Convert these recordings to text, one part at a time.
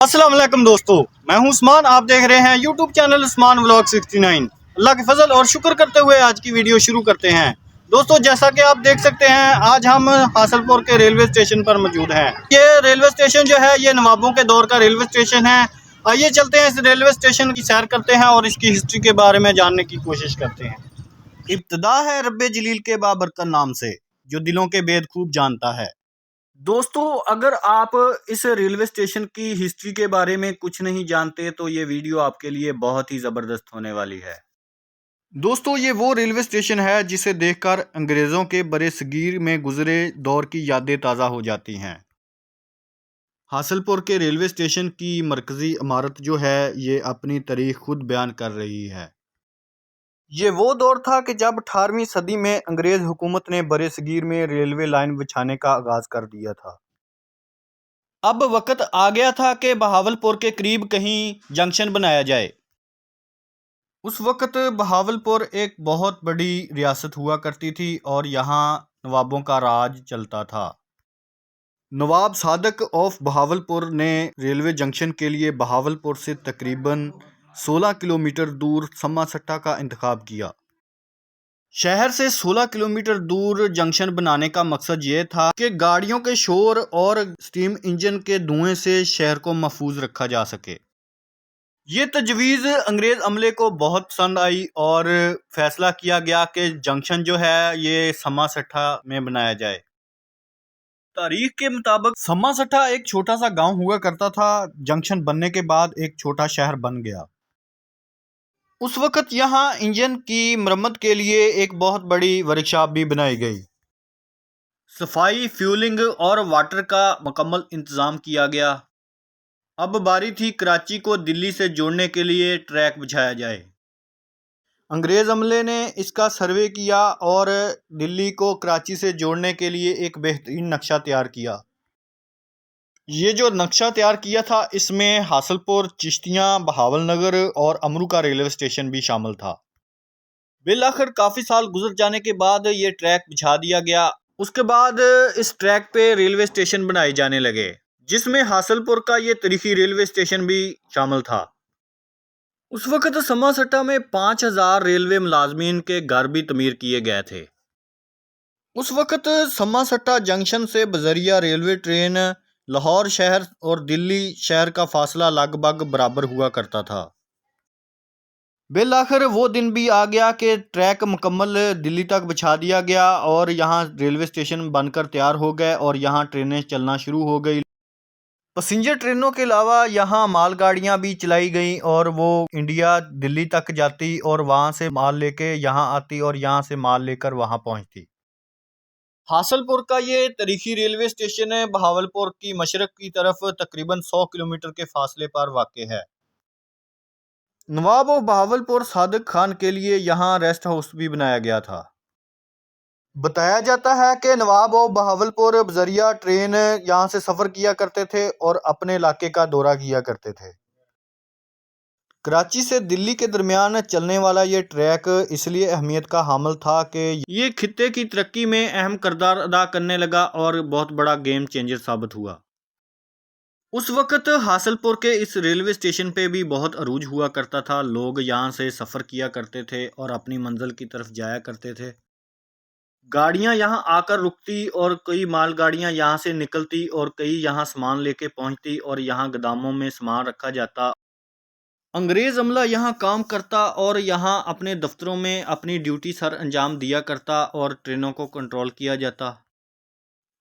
अस्सलाम वालेकुम दोस्तों, मैं हूं उस्मान। आप देख रहे हैं यूट्यूब चैनल उस्मान व्लॉग 69। अल्लाह के फजल और शुक्र करते हुए आज की वीडियो शुरू करते हैं। दोस्तों, जैसा कि आप देख सकते हैं, आज हम हासलपुर के रेलवे स्टेशन पर मौजूद हैं। ये रेलवे स्टेशन जो है ये नवाबों के दौर का रेलवे स्टेशन है। आइए चलते हैं, इस रेलवे स्टेशन की सैर करते हैं और इसकी हिस्ट्री के बारे में जानने की कोशिश करते हैं। इब्तिदा है रब्बे जलील के बाबरकत नाम से, जो दिलों के भेद खूब जानता है। दोस्तों, अगर आप इस रेलवे स्टेशन की हिस्ट्री के बारे में कुछ नहीं जानते तो ये वीडियो आपके लिए बहुत ही ज़बरदस्त होने वाली है। दोस्तों, ये वो रेलवे स्टेशन है जिसे देखकर अंग्रेज़ों के बरे सगीर में गुजरे दौर की यादें ताज़ा हो जाती हैं। हासलपुर के रेलवे स्टेशन की मरकज़ी इमारत जो है ये अपनी तारीख खुद बयान कर रही है। ये वो दौर था कि जब 18वीं सदी में अंग्रेज़ हुकूमत ने बरे सगीर में रेलवे लाइन बिछाने का आगाज़ कर दिया था। अब वक्त आ गया था कि बहावलपुर के करीब कहीं जंक्शन बनाया जाए। उस वक्त बहावलपुर एक बहुत बड़ी रियासत हुआ करती थी और यहाँ नवाबों का राज चलता था। नवाब सादक ऑफ बहावलपुर ने रेलवे जंक्शन के लिए बहावलपुर से तकरीबन 16 किलोमीटर दूर सम्मा सट्टा का इंतखाब किया। शहर से 16 किलोमीटर दूर जंक्शन बनाने का मकसद ये था कि गाड़ियों के शोर और स्टीम इंजन के धुएं से शहर को महफूज रखा जा सके। ये तजवीज़ अंग्रेज़ अमले को बहुत पसंद आई और फैसला किया गया कि जंक्शन जो है ये सम्मा सट्टा में बनाया जाए। तारीख के मुताबिक सम्मा सट्टा एक छोटा सा गांव हुआ करता था। जंक्शन बनने के बाद एक छोटा शहर बन गया। उस वक़्त यहाँ इंजन की मरम्मत के लिए एक बहुत बड़ी वर्कशॉप भी बनाई गई। सफाई, फ्यूलिंग और वाटर का मुकम्मल इंतज़ाम किया गया। अब बारी थी कराची को दिल्ली से जोड़ने के लिए ट्रैक बिछाया जाए। अंग्रेज़ अमले ने इसका सर्वे किया और दिल्ली को कराची से जोड़ने के लिए एक बेहतरीन नक्शा तैयार किया। ये जो नक्शा तैयार किया था इसमें हासलपुर, चिश्तियाँ, बहावलनगर और अमरू का रेलवे स्टेशन भी शामिल था। बिलाखिर काफ़ी साल गुजर जाने के बाद ये ट्रैक बिछा दिया गया। उसके बाद इस ट्रैक पे रेलवे स्टेशन बनाए जाने लगे, जिसमें हासलपुर का ये तारीखी रेलवे स्टेशन भी शामिल था। उस वक़्त सम्मा सट्टा में 5000 रेलवे मुलाजमीन के घर भी तमीर किए गए थे। उस वक़्त सम्मा सट्टा जंक्शन से बजरिया रेलवे ट्रेन लाहौर शहर और दिल्ली शहर का फासला लगभग बराबर हुआ करता था। बिलाखिर वो दिन भी आ गया कि ट्रैक मुकम्मल दिल्ली तक बिछा दिया गया और यहाँ रेलवे स्टेशन बनकर तैयार हो गए और यहाँ ट्रेनें चलना शुरू हो गई। पैसेंजर ट्रेनों के अलावा यहाँ मालगाड़ियाँ भी चलाई गईं और वो इंडिया दिल्ली तक जाती और वहाँ से माल लेके यहाँ आती और यहाँ से माल लेकर वहाँ पहुँचती। हासलपुर का ये तारीखी रेलवे स्टेशन है बहावलपुर की मशरक की तरफ तकरीबन 100 किलोमीटर के फासले पर वाक़ है। नवाब ऑफ बहावलपुर सादिक खान के लिए यहाँ रेस्ट हाउस भी बनाया गया था। बताया जाता है कि नवाब ऑफ बहावलपुर बजरिया ट्रेन यहाँ से सफ़र किया करते थे और अपने इलाके का दौरा किया करते थे। कराची से दिल्ली के दरमियान चलने वाला ये ट्रैक इसलिए अहमियत का हामिल था कि ये खित्ते की तरक्की में अहम किरदार अदा करने लगा और बहुत बड़ा गेम चेंजर साबित हुआ। उस वक़्त हासलपुर के इस रेलवे स्टेशन पे भी बहुत अरूज हुआ करता था। लोग यहाँ से सफ़र किया करते थे और अपनी मंजिल की तरफ जाया करते थे। गाड़ियाँ यहाँ आकर रुकती और कई मालगाड़ियाँ यहाँ से निकलती और कई यहाँ सामान लेके पहुँचती और यहाँ गोदामों में सामान रखा जाता। अंग्रेज़ अमला यहाँ काम करता और यहाँ अपने दफ्तरों में अपनी ड्यूटी सर अंजाम दिया करता और ट्रेनों को कंट्रोल किया जाता।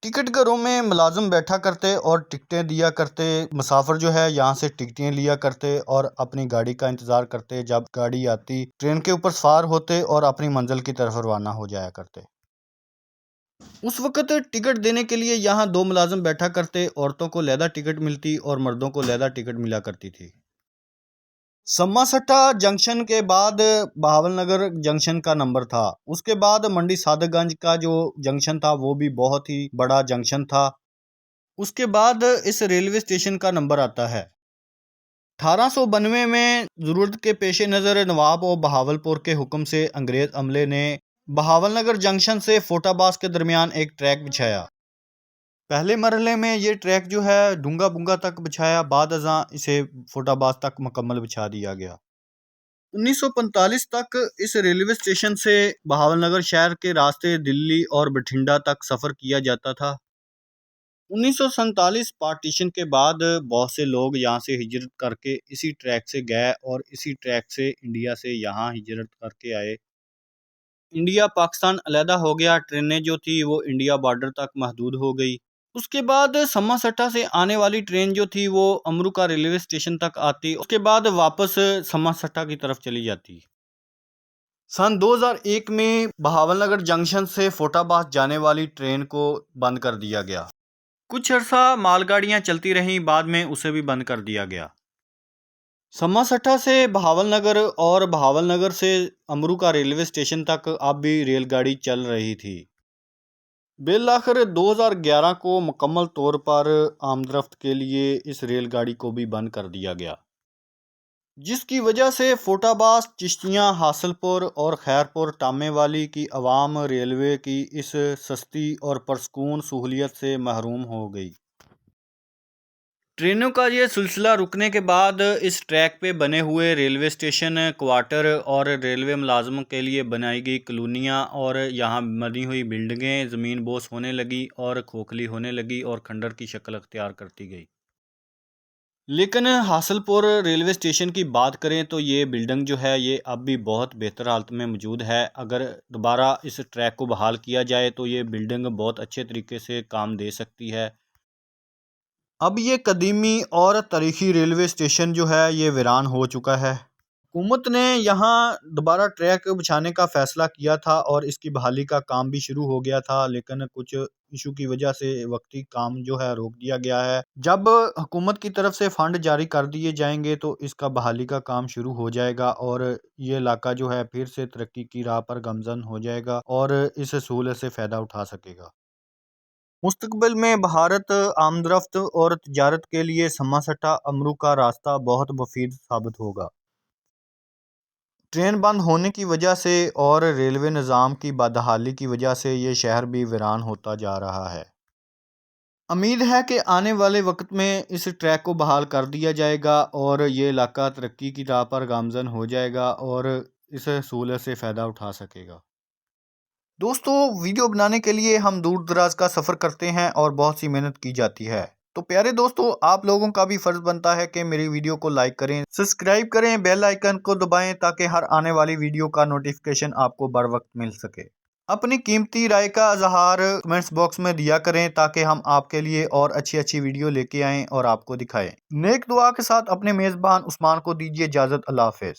टिकट घरों में मुलाजिम बैठा करते और टिकटें दिया करते। मुसाफिर जो है यहाँ से टिकटें लिया करते और अपनी गाड़ी का इंतज़ार करते। जब गाड़ी आती ट्रेन के ऊपर सवार होते और अपनी मंजिल की तरफ रवाना हो जाया करते। उस वक़्त टिकट देने के लिए यहाँ 2 मुलाजिम बैठा करते। औरतों को लहदा टिकट मिलती और मर्दों को लहदा टिकट मिला करती थी। सम्मा सट्टा जंक्शन के बाद बहावलनगर जंक्शन का नंबर था। उसके बाद मंडी सादगंज का जो जंक्शन था वो भी बहुत ही बड़ा जंक्शन था। उसके बाद इस रेलवे स्टेशन का नंबर आता है। 1892 में ज़रूरत के पेश नज़र नवाब और बहावलपुर के हुक्म से अंग्रेज़ अमले ने बहावलनगर जंक्शन से फोटाबाज के दरमियान एक ट्रैक बिछाया। پہلے مرحلے میں یہ ٹریک جو ہے ڈونگا بونگا تک بچھایا، بعد ازاں اسے فوٹ آباد تک مکمل بچھا دیا گیا۔ 1945 تک اس ریلوے اسٹیشن سے بہاول نگر شہر کے راستے دلی اور بٹھنڈا تک سفر کیا جاتا تھا۔ 1947 پارٹیشن کے بعد بہت سے لوگ یہاں سے ہجرت کر کے اسی ٹریک سے گئے اور اسی ٹریک سے انڈیا سے یہاں ہجرت کر کے آئے۔ انڈیا پاکستان علیحدہ ہو گیا، ٹرینیں جو تھی وہ انڈیا بارڈر تک محدود ہو گئی۔ اس کے بعد سما سٹا سے آنے والی ٹرین جو تھی وہ امرو کا ریلوے اسٹیشن تک آتی، اس کے بعد واپس سما سٹا کی طرف چلی جاتی۔ سن 2001 میں بہاول نگر جنکشن سے فوٹ آباد جانے والی ٹرین کو بند کر دیا گیا۔ کچھ عرصہ مال گاڑیاں چلتی رہیں، بعد میں اسے بھی بند کر دیا گیا۔ سما سٹا سے بہاول نگر اور بہاول نگر سے امرو کا ریلوے اسٹیشن تک اب بھی ریل گاڑی چل رہی تھی۔ بالآخر 2011 کو مکمل طور پر آمد رفت کے لیے اس ریل گاڑی کو بھی بند کر دیا گیا، جس کی وجہ سے فوٹ آباد، چشتیاں، حاصل پور اور خیر پور ٹامے والی کی عوام ریلوے کی اس سستی اور پرسکون سہولیت سے محروم ہو گئی۔ ٹرینوں کا یہ سلسلہ رکنے کے بعد اس ٹریک پہ بنے ہوئے ریلوے اسٹیشن، کوارٹر اور ریلوے ملازموں کے لیے بنائی گئی کالونیاں اور یہاں بنی ہوئی بلڈنگیں زمین بوس ہونے لگی اور کھوکھلی ہونے لگی اور کھنڈر کی شکل اختیار کرتی گئی۔ لیکن حاصل پور ریلوے اسٹیشن کی بات کریں تو یہ بلڈنگ جو ہے یہ اب بھی بہت بہتر حالت میں موجود ہے۔ اگر دوبارہ اس ٹریک کو بحال کیا جائے تو یہ بلڈنگ بہت اچھے طریقے سے کام دے سکتی ہے۔ اب یہ قدیمی اور تاریخی ریلوے اسٹیشن جو ہے یہ ویران ہو چکا ہے۔ حکومت نے یہاں دوبارہ ٹریک بچھانے کا فیصلہ کیا تھا اور اس کی بحالی کا کام بھی شروع ہو گیا تھا، لیکن کچھ ایشو کی وجہ سے وقتی کام جو ہے روک دیا گیا ہے۔ جب حکومت کی طرف سے فنڈ جاری کر دیے جائیں گے تو اس کا بحالی کا کام شروع ہو جائے گا اور یہ علاقہ جو ہے پھر سے ترقی کی راہ پر گامزن ہو جائے گا اور اس سہولت سے فائدہ اٹھا سکے گا۔ مستقبل میں بھارت آمد رفت اور تجارت کے لیے سما سٹا امرو کا راستہ بہت مفید ثابت ہوگا۔ ٹرین بند ہونے کی وجہ سے اور ریلوے نظام کی بدحالی کی وجہ سے یہ شہر بھی ویران ہوتا جا رہا ہے۔ امید ہے کہ آنے والے وقت میں اس ٹریک کو بحال کر دیا جائے گا اور یہ علاقہ ترقی کی راہ پر گامزن ہو جائے گا اور اس سہولت سے فائدہ اٹھا سکے گا۔ دوستو، ویڈیو بنانے کے لیے ہم دور دراز کا سفر کرتے ہیں اور بہت سی محنت کی جاتی ہے، تو پیارے دوستو آپ لوگوں کا بھی فرض بنتا ہے کہ میری ویڈیو کو لائک کریں، سبسکرائب کریں، بیل آئیکن کو دبائیں تاکہ ہر آنے والی ویڈیو کا نوٹیفیکیشن آپ کو بر وقت مل سکے۔ اپنی قیمتی رائے کا اظہار کمنٹس باکس میں دیا کریں تاکہ ہم آپ کے لیے اور اچھی ویڈیو لے کے آئیں اور آپ کو دکھائیں۔ نیک دعا کے ساتھ اپنے میزبان عثمان کو دیجیے اجازت۔ اللہ حافظ۔